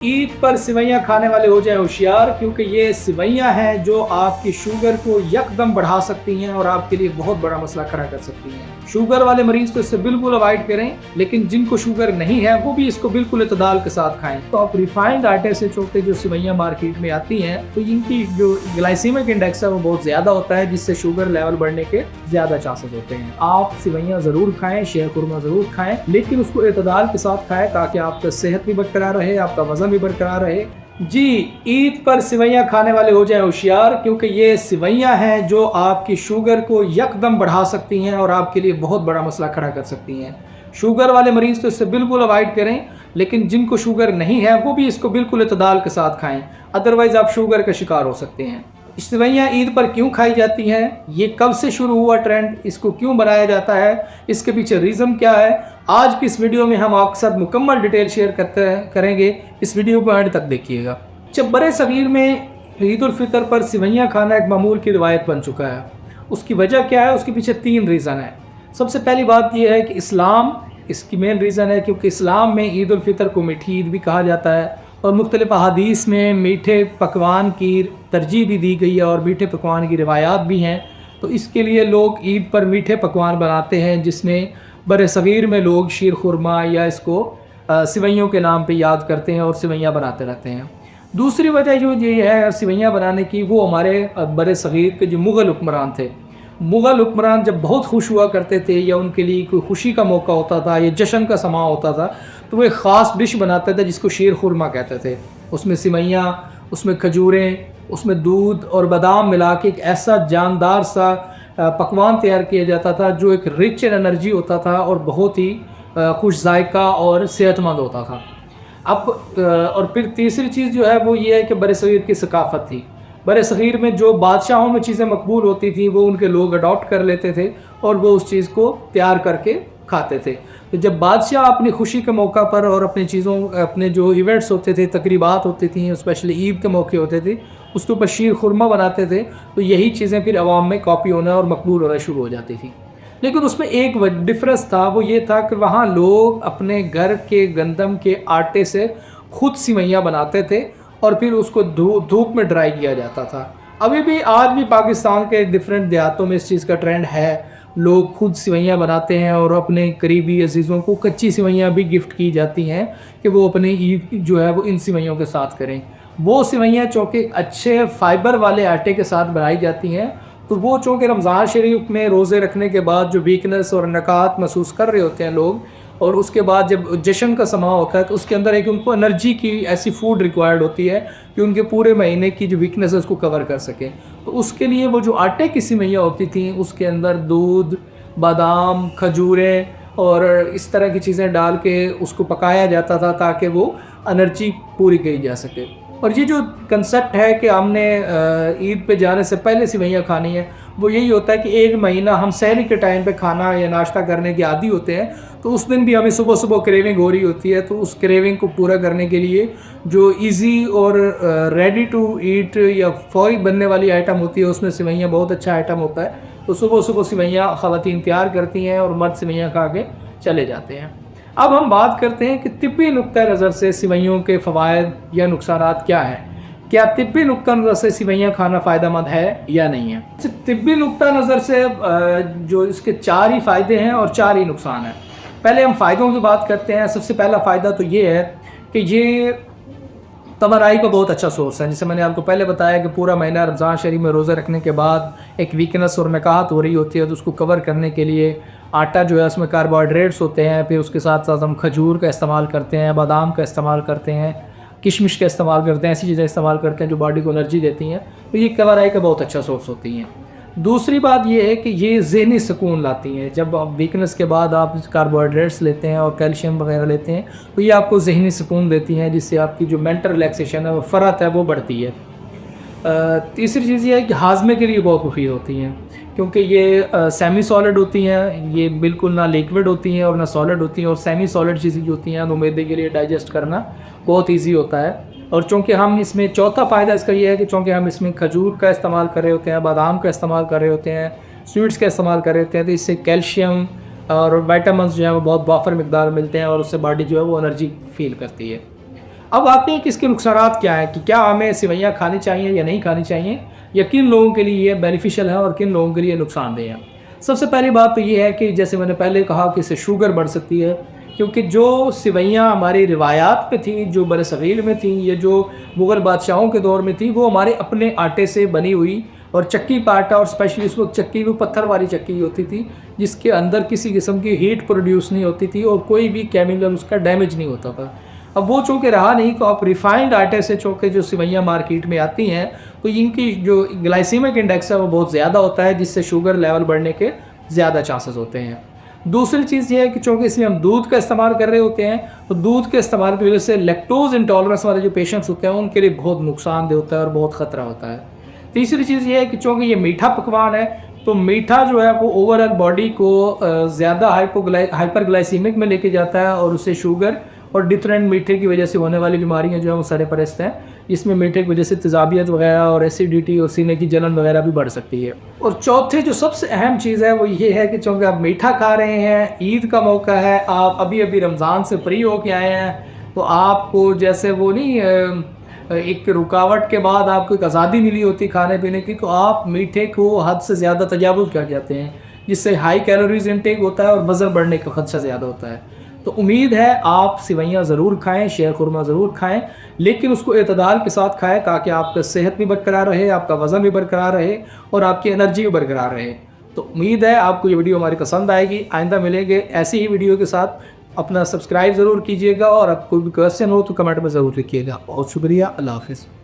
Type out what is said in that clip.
ईद पर सिवैयाँ खाने वाले हो जाए होशियार, क्योंकि ये सिवैयाँ हैं जो आपकी शुगर को यकदम बढ़ा सकती हैं और आपके लिए बहुत बड़ा मसला खड़ा कर सकती हैं। शुगर वाले मरीज तो इससे बिल्कुल अवॉइड करें, लेकिन जिनको शुगर नहीं है वो भी इसको बिल्कुल इत्तदाल के साथ खाएं। तो आप रिफाइंड आटे से चोके जो सिवैयाँ मार्केट में आती हैं, तो इनकी जो ग्लाइसीमिक इंडेक्स है वो बहुत ज़्यादा होता है, जिससे शुगर लेवल बढ़ने के ज़्यादा चांसेस होते हैं। आप सिवैयाँ ज़रूर खाएँ, शेर खुरमा ज़रूर खाएँ, लेकिन उसको इत्तदाल के साथ खाएँ ताकि आपका सेहत भी बरकरार रहे, आपका वज़न भी बरकरार रहे। जी, ईद पर सिवैयाँ खाने वाले हो जाए होशियार, क्योंकि ये सिवैयाँ हैं जो आपकी शुगर को यकदम बढ़ा सकती हैं और आपके लिए बहुत बड़ा मसला खड़ा कर सकती हैं। शुगर वाले मरीज़ तो इससे बिल्कुल अवॉइड करें, लेकिन जिनको शुगर नहीं है वो भी इसको बिल्कुल इत्तदाल के साथ खाएं, अदरवाइज़ आप शुगर का शिकार हो सकते हैं। सिवैयाँ ईद पर क्यों खाई जाती हैं, ये कब से शुरू हुआ ट्रेंड, इसको क्यों बनाया जाता है, इसके पीछे रीज़न क्या है, आज की इस वीडियो में हम आपके साथ मुकम्मल डिटेल शेयर करेंगे। इस वीडियो को एंड तक देखिएगा। जब बड़े सगीर में ईद उल फितर पर सिवैयाँ खाना एक मामूल की रिवायत बन चुका है। उसकी वजह क्या है, उसके पीछे 3 रीज़न है। सबसे पहली बात यह है कि इस्लाम इसकी मेन रीज़न है, क्योंकि इस्लाम में ईद उल फितर को मीठी ईद भी कहा जाता है और मुख्तलिफ अहादीस में मीठे पकवान की तरजीह भी दी गई है और मीठे पकवान की रिवायात भी हैं। तो इसके लिए लोग ईद पर मीठे पकवान बनाते हैं, जिसमें बड़े सगीर में लोग शीर खुरमा या इसको सिवैयों के नाम पे याद करते हैं और सिवैयाँ बनाते रहते हैं। दूसरी वजह जो ये है सिवैयाँ बनाने की, वो हमारे बड़े सगीर के जो मुग़ल हुक्मरान थे, मुग़ल हुक्मरान जब बहुत खुश हुआ करते थे या उनके लिए कोई खुशी का मौका होता था या जश्न का समा होता था, तो वो एक ख़ास डिश बनाते थे जिसको शीर खुरमा कहते थे। उसमें सिवैयाँ, उसमें खजूरें, उसमें दूध और बादाम मिला के एक ऐसा जानदार सा पकवान तैयार किया जाता था जो एक रिच इन एनर्जी होता था और बहुत ही खुश जायका और सेहतमंद होता था। अब और फिर तीसरी चीज़ जो है वो ये है कि बड़े सगीर की सकाफ़त थी। बड़े सगीर में जो बादशाहों में चीज़ें मकबूल होती थी वो उनके लोग अडॉप्ट कर लेते थे और वो उस चीज़ को तैयार करके खाते थे। तो जब बादशाह अपनी खुशी के मौका पर और अपने जो इवेंट्स होते थे, तकरीबात होती थी, स्पेशली ईद के मौके होते थे, उसके ऊपर शीर खुरमा बनाते थे, तो यही चीज़ें फिर अवाम में कॉपी होना और मकबूल होना शुरू हो जाती थी। लेकिन उसमें एक डिफरेंस था, वो ये था कि वहाँ लोग अपने घर के गंदम के आटे से खुद सिवैयाँ बनाते थे और फिर उसको धूप में ड्राई किया जाता था। अभी भी आज भी पाकिस्तान के डिफरेंट देहातों में इस चीज़ का ट्रेंड है। लोग खुद सिवैयाँ बनाते हैं और अपने करीबी अजीज़ों को कच्ची सिवैयाँ भी गिफ्ट की जाती हैं कि वो अपनी ईद जो है वो इन सिवैयों के साथ करें। वो सिवैयाँ चूँकि अच्छे फाइबर वाले आटे के साथ बनाई जाती हैं, तो वो चूँकि रमज़ान शरीफ में रोज़े रखने के बाद जो वीकनेस और नकात महसूस कर रहे होते हैं लोग, और उसके बाद जब जश्न का समा होता है तो उसके अंदर एक उनको एनर्जी की ऐसी फूड रिक्वायर्ड होती है कि उनके पूरे महीने की जो वीकनेस है उसको कवर कर सकें। तो उसके लिए वो जो आटे की सिवैयाँ होती थी उसके अंदर दूध, बादाम, खजूरें और इस तरह की चीज़ें डाल के उसको पकाया जाता था ताकि वो एनर्जी पूरी की जा सके। और ये जो कंसेप्ट है कि हमने ईद पे जाने से पहले सिवैयाँ खानी है, वो यही होता है कि एक महीना हम सहरी के टाइम पे खाना या नाश्ता करने के आदी होते हैं, तो उस दिन भी हमें सुबह सुबह क्रेविंग हो रही होती है। तो उस क्रेविंग को पूरा करने के लिए जो इजी और रेडी टू ईट या फौरी बनने वाली आइटम होती है, उसमें सिवैयाँ बहुत अच्छा आइटम होता है। तो सुबह सुबह सिवैयाँ ख़वातीन तैयार करती हैं और मर्द सिवैयाँ खा के चले जाते हैं। अब हम बात करते हैं कि तिब्बी नुक्ता नज़र से सिवैयों के फ़वाइद या नुकसानात क्या हैं। क्या तिब्बी नुक्ता नज़र से सिवैयाँ खाना फ़ायदेमंद है या नहीं है। तिब्बी नुक्ता नज़र से जो इसके 4 ही फ़ायदे हैं और 4 ही नुकसान हैं। पहले हम फ़ायदों की बात करते हैं। सबसे पहला फ़ायदा तो ये है कि ये तवानाई का बहुत अच्छा सोर्स है। जैसे मैंने आपको पहले बताया कि पूरा महीना रमज़ान शरीफ में रोज़ा रखने के बाद एक वीकनेस और नकात हो रही होती है, तो उसको कवर करने के लिए आटा जो है उसमें कार्बोहाइड्रेट्स होते हैं, फिर उसके साथ साथ हम खजूर का इस्तेमाल करते हैं, बादाम का इस्तेमाल करते हैं, किशमिश का इस्तेमाल करते हैं, ऐसी चीज़ें इस्तेमाल करते हैं जो बॉडी को एनर्जी देती हैं। तो ये तवानाई का बहुत अच्छा सोर्स होती हैं। दूसरी बात ये है कि ये ज़हनी सुकून लाती हैं। जब वीकनेस के बाद आप कार्बोहाइड्रेट्स लेते हैं और कैल्शियम वगैरह लेते हैं, तो ये आपको ज़हनी सुकून देती हैं, जिससे आपकी जो मेंटल रिलैक्सेशन है, वो फ़रत है, वो बढ़ती है। तीसरी चीज़ ये है कि हाजमे के लिए बहुत मुफीद होती हैं, क्योंकि ये सेमी सॉलिड होती हैं। ये बिल्कुल ना लिक्विड होती हैं और ना सॉलिड होती हैं, और सेमी सॉलिड चीज़ें जो होती हैं तो मैदे के लिए डाइजेस्ट करना बहुत ईजी होता है। और चूँकि हम इसमें चौथा फ़ायदा इसका ये है कि चूँकि हम इसमें खजूर का इस्तेमाल कर रहे होते हैं, बादाम का इस्तेमाल कर रहे होते हैं, स्वीट्स का इस्तेमाल कर रहे होते हैं, तो इससे कैल्शियम और विटामिन्स जो है वो बहुत वाफर मिकदार मिलते हैं और उससे बॉडी जो है वो एनर्जी फील करती है। اب آتے ہیں کہ اس کے نقصانات کیا ہیں، کہ کیا ہمیں سوئیاں کھانی چاہیے یا نہیں کھانی چاہیے، یا کن لوگوں کے لیے یہ بینیفیشل ہے اور کن لوگوں کے لیے نقصان دہ ہے۔ سب سے پہلی بات تو یہ ہے کہ جیسے میں نے پہلے کہا کہ اس سے شوگر بڑھ سکتی ہے، کیونکہ جو سوئیاں ہماری روایات پہ تھیں، جو بر صغیر میں تھیں، یہ جو مغل بادشاہوں کے دور میں تھیں، وہ ہمارے اپنے آٹے سے بنی ہوئی اور چکی پہ آٹا، اور اسپیشلی اس وقت چکی وہ پتھر والی چکی ہوتی تھی جس کے اندر کسی قسم کی ہیٹ پروڈیوس نہیں ہوتی تھی اور کوئی بھی کیمیکل اس کا ڈیمیج نہیں ہوتا تھا۔ اب وہ چونکہ رہا نہیں، تو آپ ریفائنڈ آٹے سے چونکہ جو سوئیاں مارکیٹ میں آتی ہیں تو ان کی جو گلائسیمک انڈیکس ہے وہ بہت زیادہ ہوتا ہے، جس سے شوگر لیول بڑھنے کے زیادہ چانسز ہوتے ہیں۔ دوسری چیز یہ ہے کہ چونکہ اس میں ہم دودھ کا استعمال کر رہے ہوتے ہیں، تو دودھ کے استعمال کی وجہ سے لیکٹوز انٹالرنس والے جو پیشنٹس ہوتے ہیں ان کے لیے بہت نقصان دہ ہوتا ہے اور بہت خطرہ ہوتا ہے۔ تیسری چیز یہ ہے کہ چونکہ یہ میٹھا پکوان ہے، تو میٹھا جو ہے وہ اوور آل باڈی کو زیادہ ہائپر گلائسیمک میں لے کے جاتا ہے، اور اس سے شوگر اور ڈفرینٹ میٹھے کی وجہ سے ہونے والی بیماریاں جو ہیں وہ سرپرست ہیں۔ اس میں میٹھے کی وجہ سے تیزابیت وغیرہ اور ایسیڈیٹی اور سینے کی جلن وغیرہ بھی بڑھ سکتی ہے۔ اور چوتھے جو سب سے اہم چیز ہے وہ یہ ہے کہ چونکہ آپ میٹھا کھا رہے ہیں، عید کا موقع ہے، آپ ابھی رمضان سے فری ہو کے آئے ہیں، تو آپ کو جیسے وہ نہیں ایک رکاوٹ کے بعد آپ کو ایک آزادی ملی ہوتی کھانے پینے کی، تو آپ میٹھے کو حد سے زیادہ تجاوز کر جاتے ہیں، جس سے ہائی کیلوریز انٹیک ہوتا ہے اور وزن بڑھنے کا خدشہ زیادہ ہوتا ہے۔ تو امید ہے آپ سوئیاں ضرور کھائیں، شیر خورما ضرور کھائیں، لیکن اس کو اعتدال کے ساتھ کھائیں تاکہ آپ کا صحت بھی برقرار رہے، آپ کا وزن بھی برقرار رہے اور آپ کی انرجی بھی برقرار رہے۔ تو امید ہے آپ کو یہ ویڈیو ہماری پسند آئے گی۔ آئندہ ملیں گے ایسی ہی ویڈیو کے ساتھ۔ اپنا سبسکرائب ضرور کیجیے گا، اور اب کوئی بھی کویسچن ہو تو کمنٹ میں ضرور لکھیے گا۔ بہت شکریہ، اللہ حافظ۔